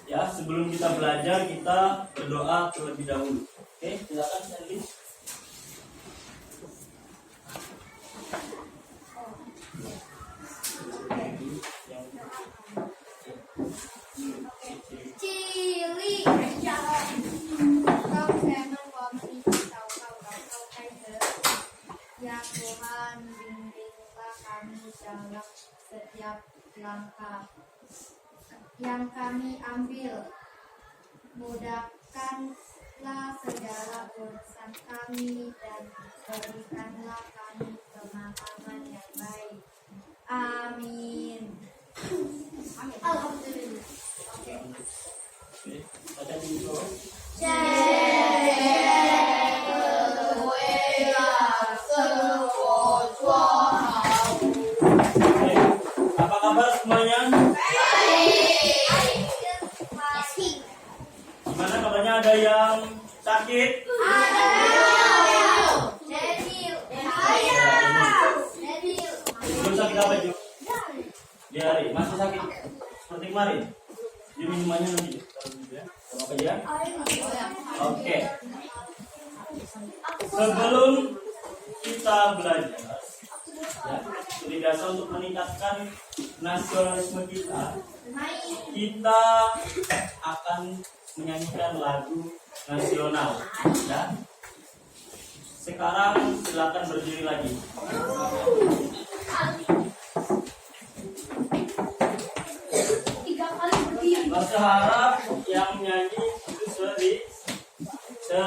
Ya, sebelum kita belajar kita berdoa terlebih dahulu. Oke, silakan Sandy. Chili. Kau senang kopi kau hai ya Tuhan, bimbinglah kami dalam setiap langkah yang kami ambil. Mudahkanlah segala urusan kami dan berikanlah kami pemahaman yang baik. Amin. Amin. Alhamdulillah. Oke. Baca dulu. Apa kabar semuanya? Gimana kabarnya? Ada yang sakit? Belum sakit apa, Ju? Diare. Masih sakit? Seperti kemarin? Ju, minumannya nanti. Sama apa ya? Oke. Sebelum kita belajar, ya, seperti biasa untuk meningkatkan nasionalisme kita akan menyanyikan lagu nasional. Ya. Sekarang silakan berdiri lagi. Saya harap yang nyanyi itu serius. Ya.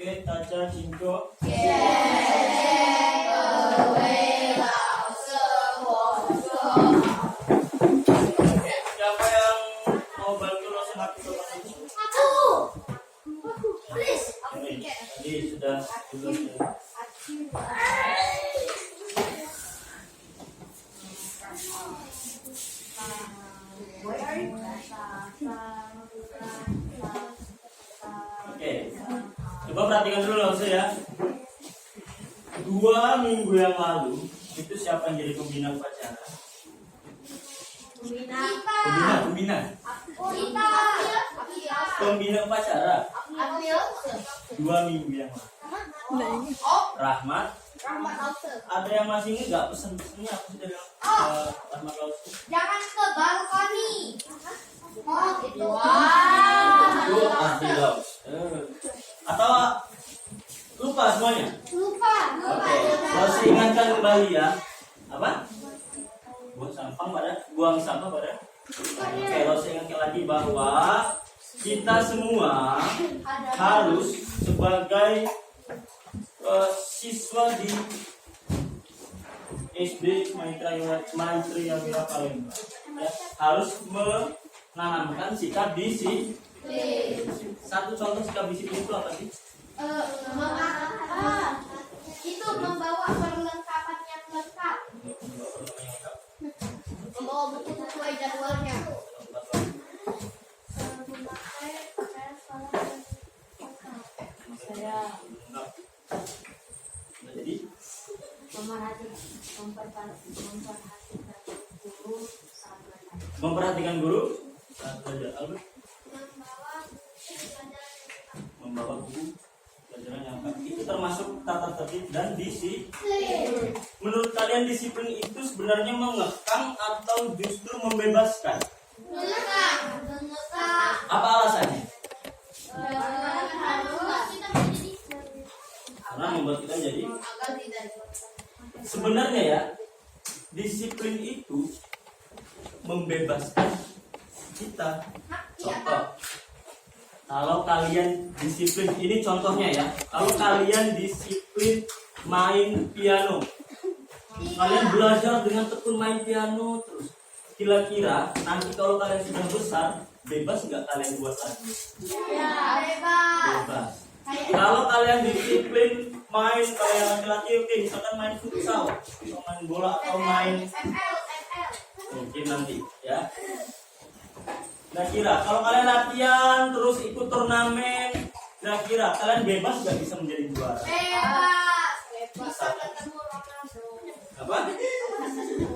Oke, Taca Cinco. Siapa yang mau bantu Rosin aku coba? Tadi sudah dulu. Oke, coba perhatikan dulu langsung ya. 2 minggu yang lalu itu siapa yang jadi pembina upacara? Pembina upacara 2 minggu yang lalu. Rahmat. Ada yang masih ini nggak pesen-pesennya? Aku sudah bilang Rahmat Lausu. Jangan ke balkoni. Oh, gitu. Itu ahli Laus. Atau lupa semuanya? Lupa. Oke, harus ingatkan kembali ya. Apa? Buang sampah pada. Oke, harus ingatkan lagi bahwa kita semua harus sebagai siswa di SD Maitreya Wira Palembang ya, harus menanamkan sikap Satu contoh sikap disiplin itu apa sih? Itu membawa perlengkapan yang lengkap. Membawa buku sesuai jadwalnya. Jadi memperhatikan guru saat belajar. Albert? Membawa buku pelajaran yang lengkap. Itu termasuk tata tertib dan disiplin. Menurut kalian disiplin itu sebenarnya mengekang atau justru membebaskan? Apa alasannya? Karena membuat kita jadi. Sebenarnya ya, disiplin itu membebaskan kita. Contoh, kalau kalian disiplin, ini contohnya ya, kalau kalian disiplin main piano, kalian belajar dengan tekun main piano terus, kira-kira nanti kalau kalian sudah besar, bebas nggak kalian buat lagi? Bebas. Kalau kalian disiplin main kayak laki-laki, oke, misalkan main futsal, atau main bola atau main mungkin nanti ya. Nah, kira kalau kalian latihan terus ikut turnamen, kira-kira kalian bebas nggak bisa menjadi juara? Bisa ketemu Ronaldo. Apa?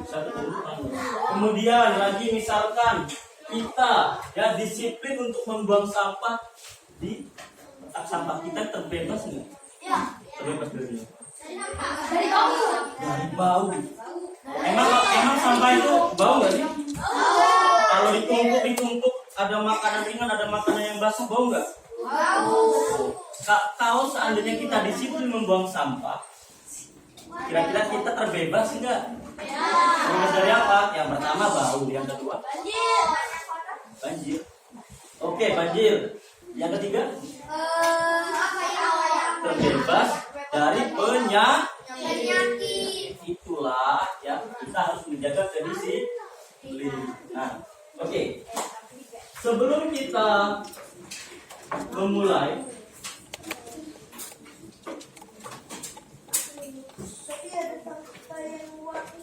Bisa ketemu Ronaldo. Kemudian lagi misalkan kita ya disiplin untuk membuang sampah di kotak sampah, kita terbebas nggak? Terbebas dari bau. Emang sampah itu bau nggak sih? Kalau ditumpuk ada makanan ringan, ada makanan yang basah, bau nggak? Kalau seandainya kita disiplin membuang sampah, kira-kira kita terbebas nggak? Terbebas dari apa? Yang pertama bau, yang kedua banjir. Oke, banjir. Yang ketiga terbebas dari penyakit. Itulah ya, kita harus menjaga kedisiplinan. Nah, oke. Sebelum kita memulai,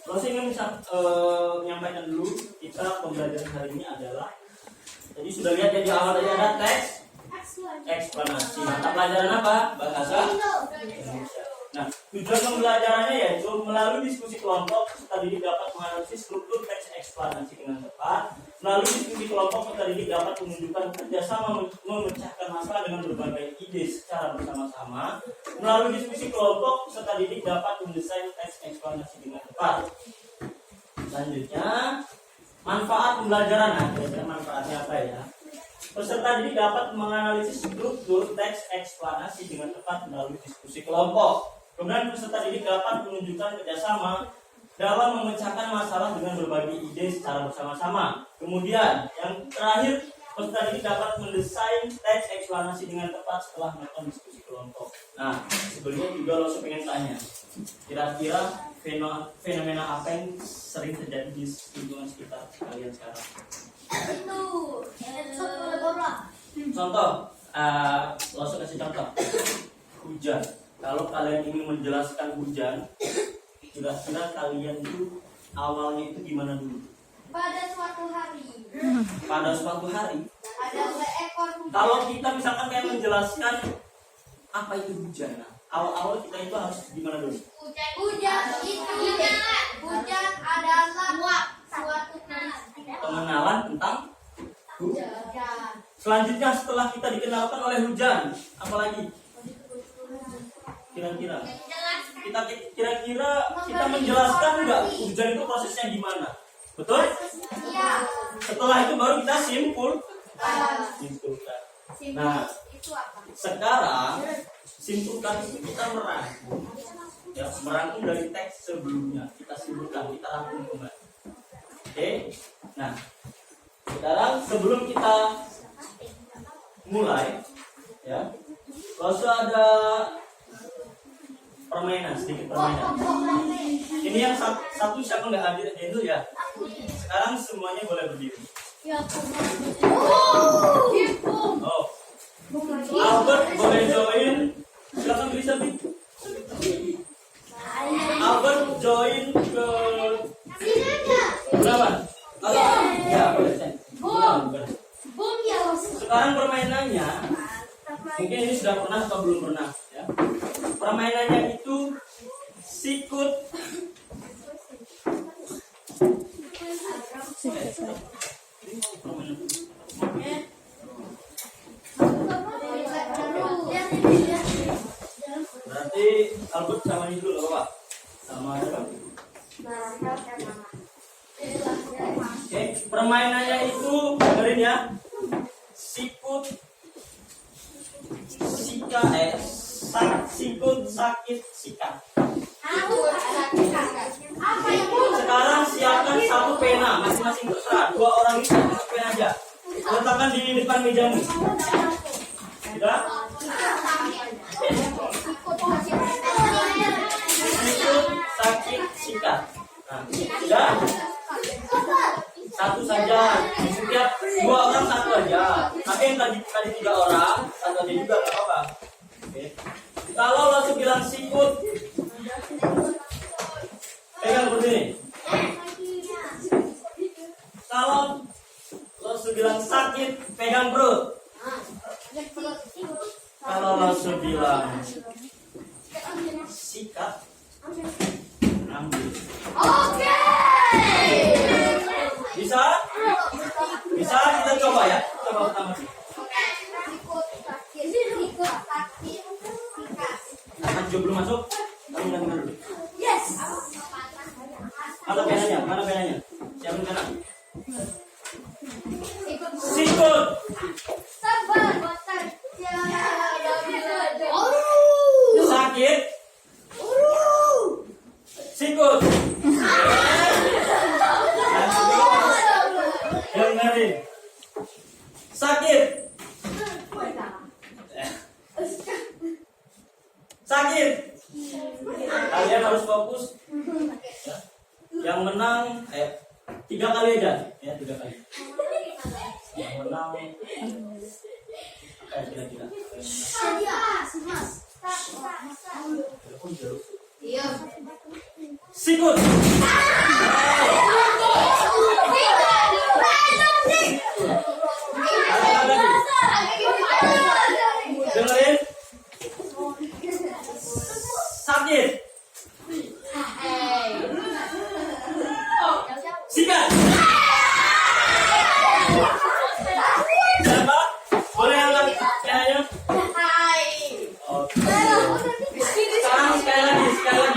saya ingin menyampaikan dulu kita pembelajaran hari ini adalah, jadi sudah lihat ya di awal tadi ada teks eksplanasi. Mata pelajaran apa? Bahasa Indonesia. Nah, tujuan pembelajarannya yaitu melalui diskusi kelompok peserta didik dapat menganalisis struktur teks eksplanasi dengan tepat. Melalui diskusi kelompok peserta didik dapat menunjukkan kerjasama memecahkan masalah dengan berbagai ide secara bersama-sama. Melalui diskusi kelompok peserta didik dapat mendesain teks eksplanasi dengan tepat. Selanjutnya, manfaat pembelajaran. Nah, kira-kira manfaatnya apa ya? Peserta didik dapat menganalisis struktur teks eksplanasi dengan tepat melalui diskusi kelompok. Kemudian peserta didik dapat menunjukkan kerjasama dalam memecahkan masalah dengan berbagi ide secara bersama-sama. Kemudian yang terakhir, peserta didik dapat mendesain teks eksplanasi dengan tepat setelah melakukan diskusi kelompok. Nah, sebelumnya juga lo pengen tanya, kira-kira fenomena apa yang sering terjadi di lingkungan sekitar kalian sekarang? Contoh, lo kasih contoh. Hujan. Kalau kalian ingin menjelaskan hujan, kira-kira kalian itu awalnya itu gimana dulu? Pada suatu hari. Pada suatu hari. Ada seekor hujan. Kalau kita misalkan kayak menjelaskan apa itu hujan, nah, awal-awal kita itu harus gimana dulu? Hujan adalah suatu pengenalan tentang hujan. Selanjutnya setelah kita dikenalkan oleh hujan, apalagi? Kira-kira kita menjelaskan nggak hujan itu prosesnya gimana? Betul? Iya. Setelah itu baru kita simpulkan. Nah, sekarang simpulkan itu kita merangkum. Ya, merangkum dari teks sebelumnya. Kita simpulkan, kita rangkum kembali. Oke. Nah, sekarang sebelum kita mulai, ya, kalau ada permainan, sedikit permainan. Ini yang satu siapa nggak hadir itu ya. Sekarang semuanya boleh berdiri. Albert boleh join. Silakan bisa Bi. Albert join ke berapa? Ya, boleh. Sekarang permainannya mungkin ini sudah pernah atau belum pernah ya. Permainannya itu sikut berarti Albert sama ini dulu Bapak. Sama ya. Oke, permainannya itu dengerin ya. Sikut sika sikut sakit sikat. Sekarang siapkan satu pena masing-masing terserah. 2 orang ini satu pena aja. Letakkan di depan mejamu. Sudah? Sikut sakit sikat. Nah, sudah? Satu saja. Setiap 2 orang satu aja. Tapi yang tadi 3 orang satu aja juga nggak apa-apa. Oke. Kalau langsung bilang sikut, pegang seperti ini. Kalau langsung bilang sakit, pegang perut. Kalau langsung bilang sikat, ambil. Oke. Bisa? Bisa kita coba ya. Coba pertama sih. Maju belum masuk. Kamu dengar dulu. Yes. Mana penanya? Mana penanya? Siapa pena? Sikut. Sabar, Sakit. Sikut. Dengerin. Sakit. Sakit. Kalian harus fokus. Yang menang 3 kali aja ya, 3 kali. Yang menang apa kira-kira? Sikut. Dengerin. Sakit. Sikat. Siapa? Boleh angkat penanya? Oke. Sekarang sekali lagi,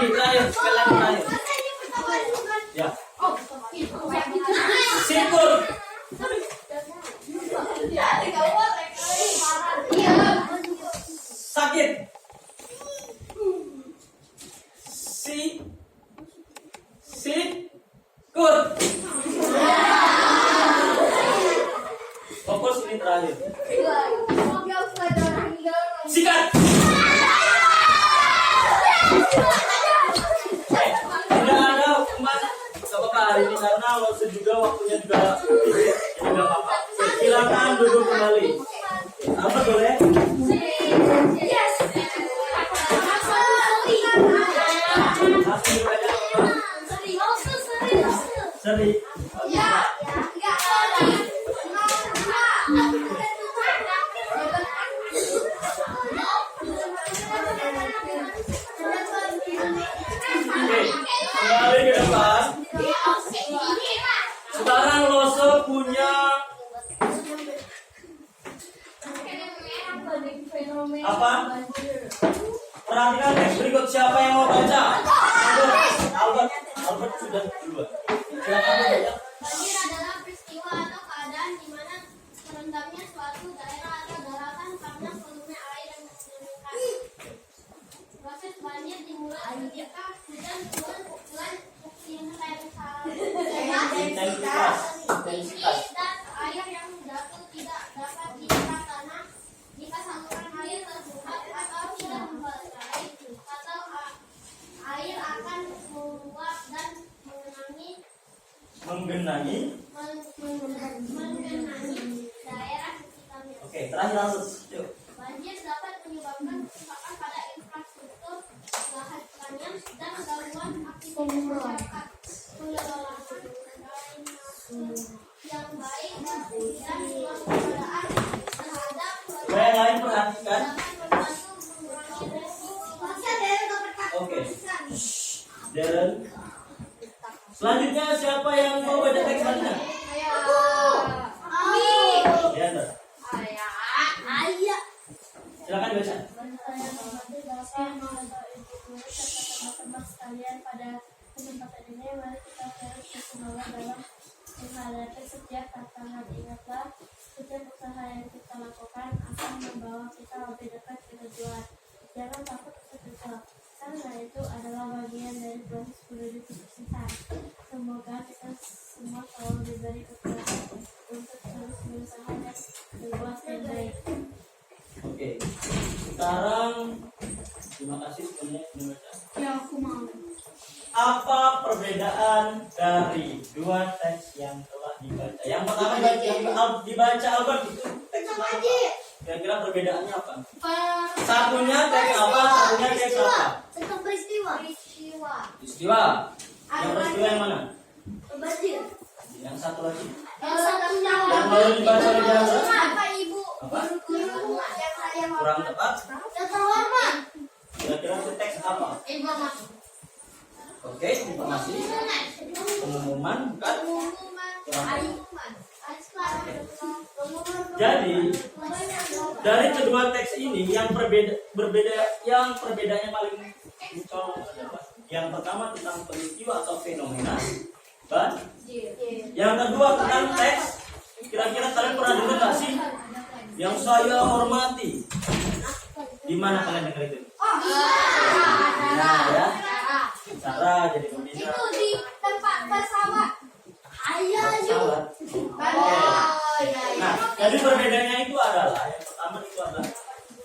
terakhir. Ya. Sikut. Sakit. Sikut. Fokus ini terakhir. Sikat. Tidak ada hukuman apakah hari ini karena waktu juga waktunya juga ini nggak apa-apa. Silakan duduk kembali. Apa boleh? Langsung duduk aja. Seri. Oke, kembali ke depan. Sekarang Lose punya apa? Perhatikan teks berikut, siapa yang mau baca? Albert sudah duluan. Silakan baca. Banjir adalah peristiwa atau keadaan di mana merendamnya suatu daerah atau daratan karena volume air yang menurunkan. Proses banjir dimulai ketika hujan turun dengan intensitas tinggi dan air yang jatuh tidak dapat ditahan tanah. Jika saluran air terbuka atau tidak membasahi, atau air akan meluap dan menggenangi daerah sekitarnya. Oke, terakhir langsung. Yuk. dapat menyebabkan kerusakan pada infrastruktur lahan pertanian dan gangguan aktivitas masyarakat. Pengelolaan yang baik dan waspadaan terhadap Yang lain perhatikan. dapat membantu mengurangi resiko. Oke. Darren. Selanjutnya siapa yang mau baca teks selanjutnya? Ya, Dar. Silakan baca. Teman-teman sekalian, pada kesempatan ini mari kita terus bersemangat dalam menghadapi setiap tantangan. Ingatlah, setiap usaha yang kita lakukan akan membawa kita lebih dekat ke tujuan. Jangan takut untuk gagal, karena itu adalah bagian dari proses menuju kesuksesan. Semoga kita semua selalu diberi kekuatan untuk terus berusaha dan berbuat yang baik. Oke. Sekarang terima kasih semuanya sudah baca. Ya, aku mau. Apa perbedaan dari dua teks yang telah dibaca? Yang pertama yang dibaca Albert itu teks apa? Kira-kira perbedaannya apa? Satunya teks apa? Satunya teks apa? Tentang peristiwa. Peristiwa. Yang peristiwa yang mana? Banjir. Yang satu lagi. Yang satunya Yang baru dibaca oleh Jandra? apa ibu? Apa? Guru yang saya Kurang tepat. yang terhormat. Kira-kira itu teks apa? Informasi. Oke, informasi. Pengumuman bukan? Jadi dari kedua teks ini yang perbedaannya paling mencolok adalah yang pertama tentang peristiwa atau fenomena dan yang kedua tentang teks. Kira-kira kalian pernah dengar nggak sih yang saya hormati? Di mana kalian dengar itu? Nah, ya. Cara jadi pembina. Itu di tempat pesawat. Pesawat. Nah, jadi perbedaannya itu adalah yang pertama itu adalah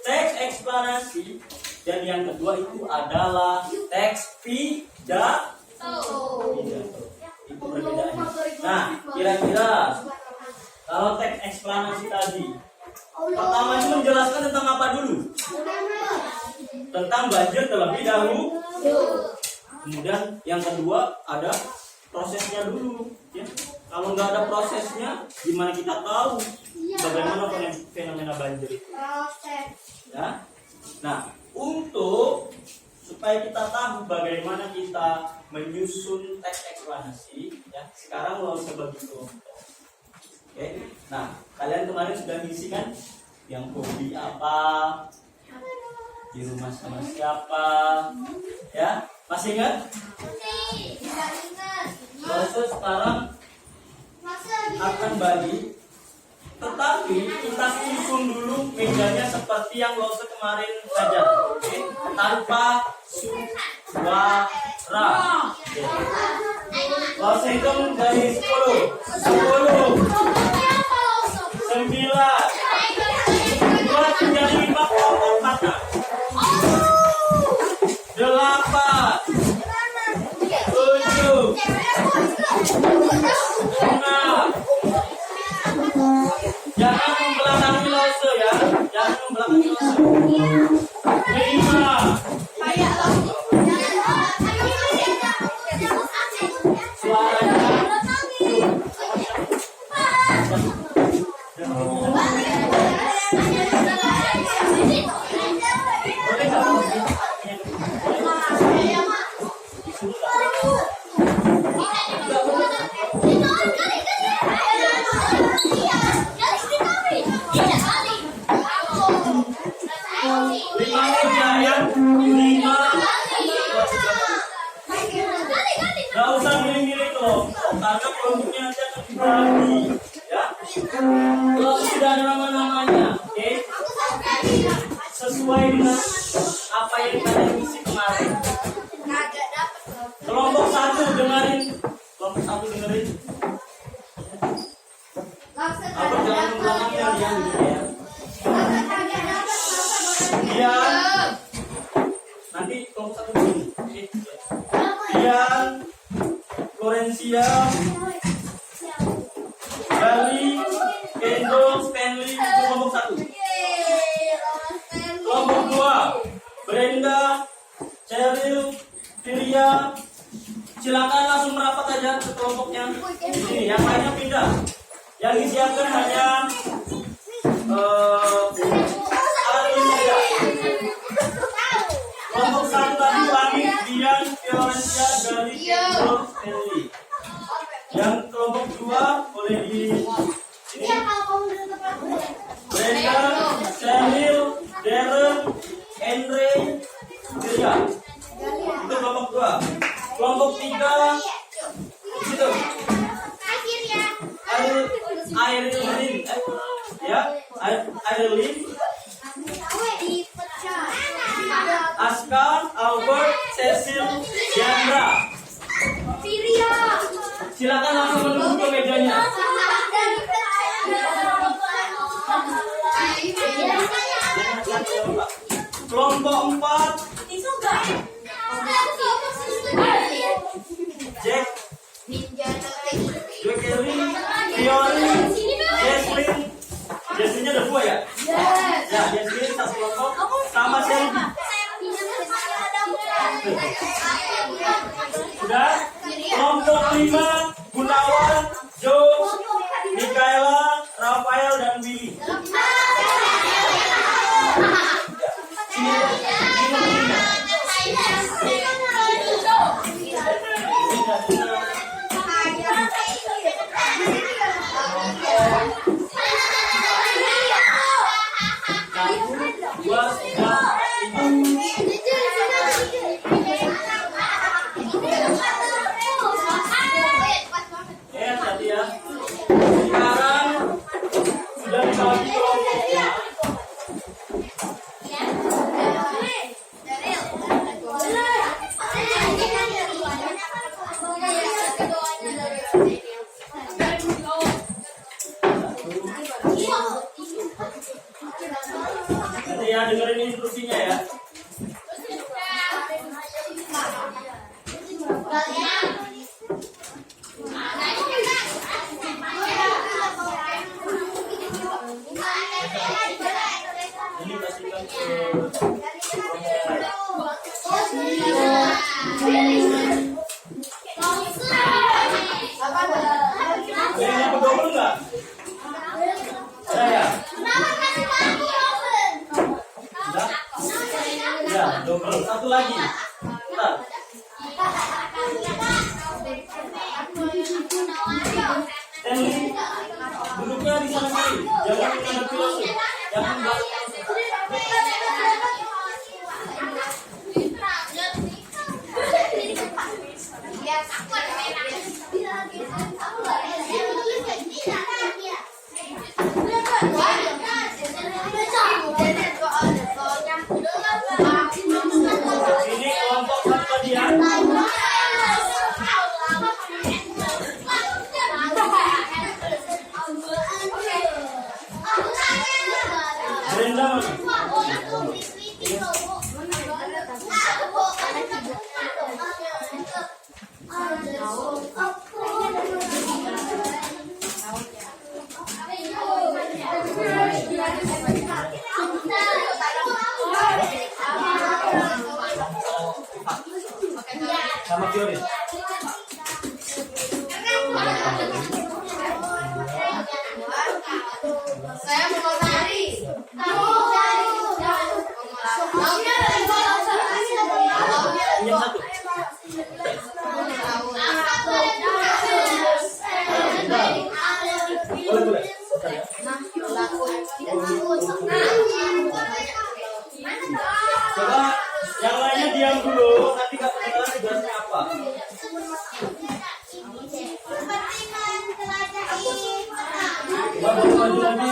teks eksplanasi dan yang kedua itu adalah teks pidato. Itu perbedaannya. Nah, kira-kira kalau teks eksplanasi tadi pertama itu menjelaskan tentang apa dulu? Tentang banjir terlebih dahulu. Kemudian yang kedua ada prosesnya dulu, ya. Kalau nggak ada prosesnya, gimana kita tahu bagaimana fenomena banjir itu? Ya. Nah, untuk supaya kita tahu bagaimana kita menyusun teks eksplanasi, ya. Sekarang lo usah bagi kelompok. Oke. Nah, kalian kemarin sudah ngisi kan? Yang hobi apa? Di rumah sama siapa? Ya. Masih ingat? Bisa ingat. Proses sekarang akan bagi, tetapi kita susun dulu mejanya seperti yang lo kemarin saja, oke? Tanpa suara. Oke. Lo hitung dari 10, 10, 9, 2, 3, 5, 4, 8, 7, 6. Jangan membelakangi lose ya. Jangan membelakangi lose. 5. Suaranya. Gak usah giling-giling loh, karena produknya nanti akan dibagi, ya. Kalau sudah ada nama-namanya, oke? Sesuai dengan apa yang kalian isi kemarin. Kelompok 1 dengerin, kelompok 1 dengerin. Apa jangan membelakangnya dia gitu ya? Dian, nanti kelompok 1 begini. Dian, Florencia, Gali, Kenzo, Stanley, itu kelompok 1. Kelompok Brenda, Cheryl, Firia, silakan langsung merapat aja ke kelompoknya. Di sini, yang lainnya pindah. Yang disiapkan hanya alat ini saja. Kelompok satu tadi Lani, Dian, Violencia, dari Pedro, Eli. Yang kelompok dua boleh di sini. Brenda, Cheryl, Darren, Andre, Firia. Itu kelompok dua. Kelompok tiga di situ. Airlin, ya, Airlin, Askar, Albert, Cecil, Diandra. Silakan langsung menuju ke mejanya. Kelompok 4 Jack, Jokelly, Fiori, Jesslyn. Jesslyn-nya ada 2 ya? Ya, Jesslyn satu kelompok sama Shelby. Sudah? Kelompok 5 Gunawan, Joe, Mikaela, Rafael dan Willy. Ya, dengerin instruksinya ya. Ini kasihkan ke yang double enggak? Ya. Ya, double. Satu lagi. Bentar. Stanley, duduknya di sana sini. Jangan menghadap ke langsung. Jangan belakang. Ini kelompok tanpa dia. Brenda sama Fiori. Saya mau lari. Yang satu. Boleh. Coba yang lainnya diam dulu, nanti kata tugasnya apa. Maju lagi.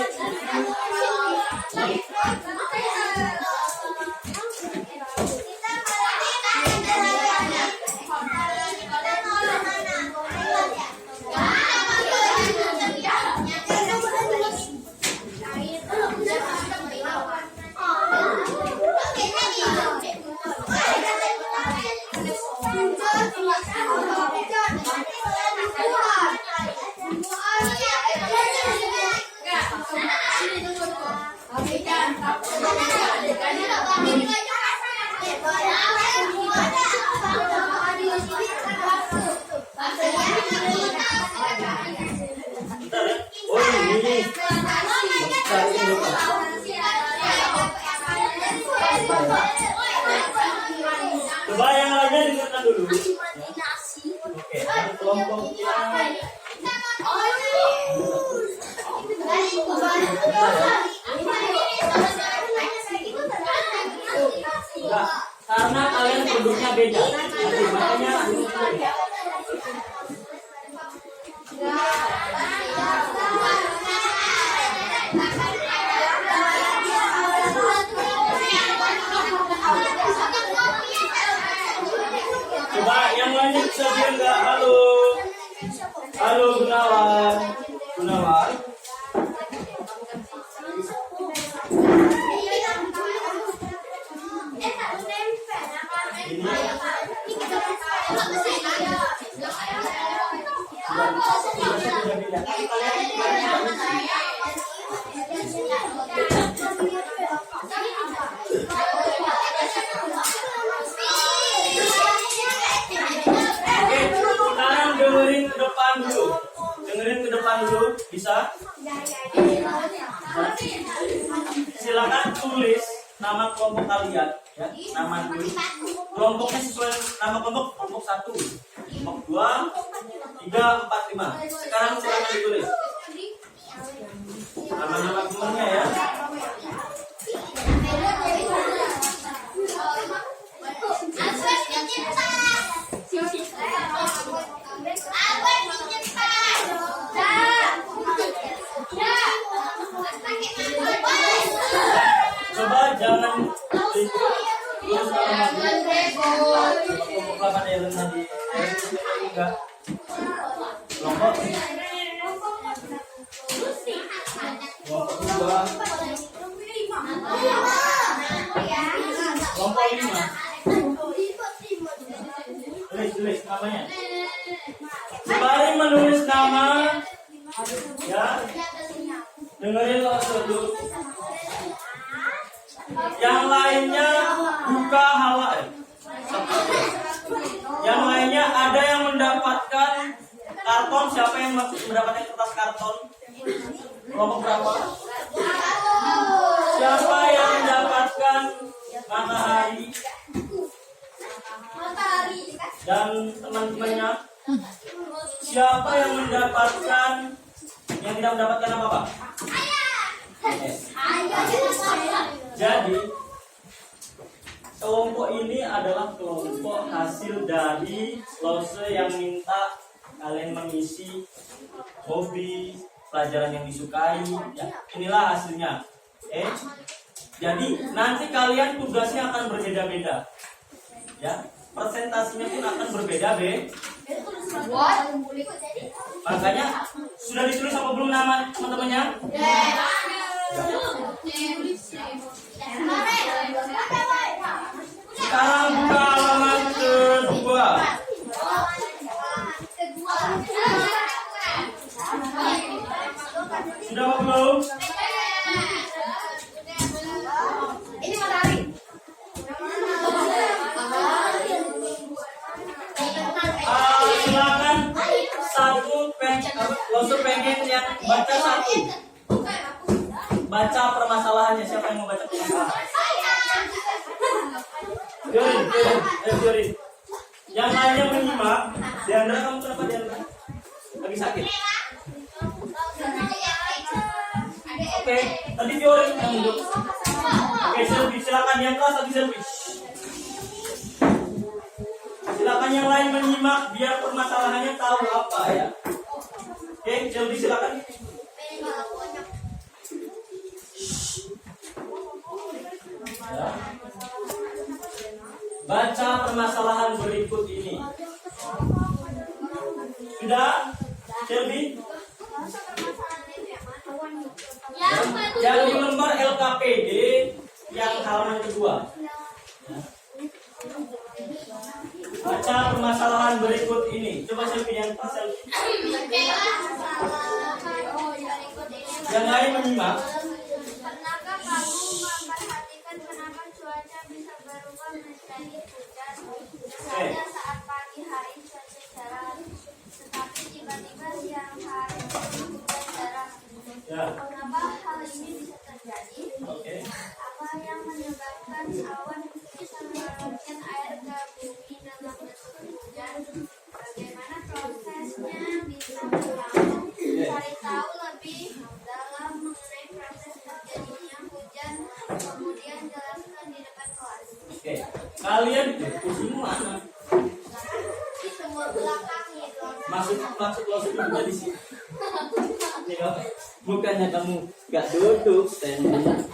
Enggak. depan. Coba yang lainnya dengarkan dulu. Oke, yang kelompoknya enggak, karena kalian produknya beda. Jadi, makanya coba yang lainnya bisa dia enggak? Halo. Halo Gunawan. Gunawan. Sekarang dengerin ke depan dulu. Dengerin ke depan dulu, bisa? Silakan tulis nama kelompok kalian, ya. Nama dulu. Kelompoknya sesuai nama kelompok 1, kelompok 2, 3, 4, 5. Sekarang silakan ditulis nama-nama temannya ya. Coba jangan tulis nama kelompok 8 yang tadi. Enggak. Kelompok 2. Kelompok 5. Tulis namanya. Sembari menulis nama, ya. Dengerin dulu. Yang lainnya buka halaman. Yang lainnya ada yang mendapatkan karton. Siapa yang mendapatkan kertas karton? Kelompok berapa? Siapa yang mendapatkan matahari? Dan teman-temannya. Siapa yang mendapatkan, yang tidak mendapatkan apa Pak? Jadi kelompok ini adalah kelompok hasil dari lose yang minta kalian mengisi hobi, pelajaran yang disukai, ya. Inilah hasilnya. Jadi nanti kalian tugasnya akan berbeda-beda, ya. Presentasinya pun akan berbeda, Makanya sudah ditulis apa belum nama teman-temannya? Sekarang buka halaman kedua. Sudah apa belum? Ini matahari. Silakan satu pengen yang baca satu. Baca permasalahannya. Siapa yang mau baca permasalahan? Jorin. Yang lainnya menyimak. Diandra, kamu kenapa Diandra? Lagi sakit? Oke, tadi Jorin yang duduk. Oke, Selvi, silakan yang kelas lagi Selvi. Silakan yang lain menyimak biar permasalahannya tahu apa ya. Oke, Selvi silakan. Ya. Baca permasalahan berikut ini. Sudah? Selvi? Yang di lembar LKPD yang halaman kedua. Baca permasalahan berikut ini. Coba Selvi yang pas Selvi. Yang lain menyimak. Pernahkah kamu memperhatikan kenapa cuaca bisa berubah menjadi hujan? Misalnya saat pagi hari cuaca cerah, tetapi tiba-tiba siang hari hujan deras. Ya. Kenapa hal ini bisa terjadi? bisa menurunkan air ke bumi dalam bentuk hujan. Bagaimana prosesnya? Bisa berlangsung. Cari tahu lebih dalam mengenai proses terjadinya hujan. Kemudian jelaskan di depan kelas. Oke, kalian pusing mana? Di semua belakangnya dong. Maksud closing juga di sini. Ya, bukannya kamu gak duduk standnya.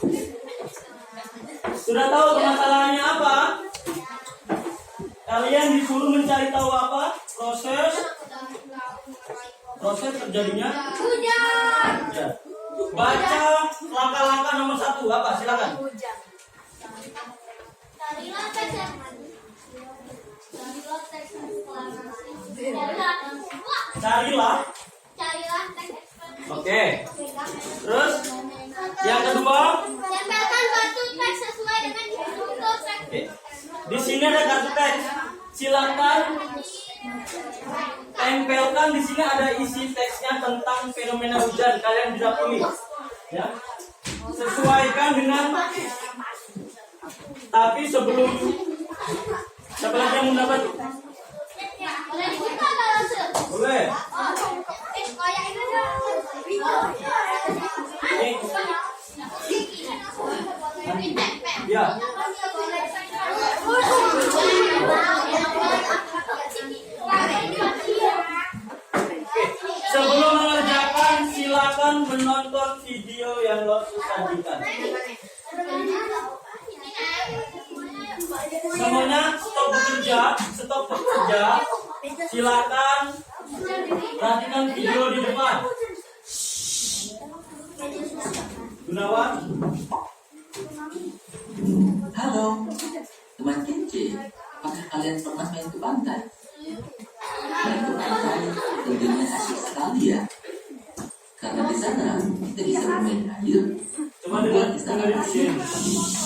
Sudah tahu masalahnya apa? Kalian disuruh mencari tahu apa? Proses terjadinya Hujan. ya. Baca langkah-langkah nomor 1 apa? Silakan. Carilah teks yang Carilah teks Carilah. Carilah teks eksplanasi. Oke. Terus yang kedua, Tempelkan kartu teks sesuai dengan struktur teks. oke. Di sini ada kartu teks. Silakan tempelkan di sini ada isi teksnya tentang fenomena hujan. Kalian bisa pilih, ya. Sesuaikan dengan. Tapi sebelum siapa lagi yang mendapat? Boleh dibuka nggak langsung? Boleh. Kayak ini dong. Ya. Sebelum mengerjakan, silakan menonton video yang Lotus sajikan. Semuanya stop bekerja. Silakan perhatikan video di depan. Gunawan. Halo, teman kecil. Apakah kalian pernah main ke pantai? Main ke pantai tentunya asik sekali ya. Karena di sana kita bisa bermain air, Coba membuat di sana dengerin air, sini.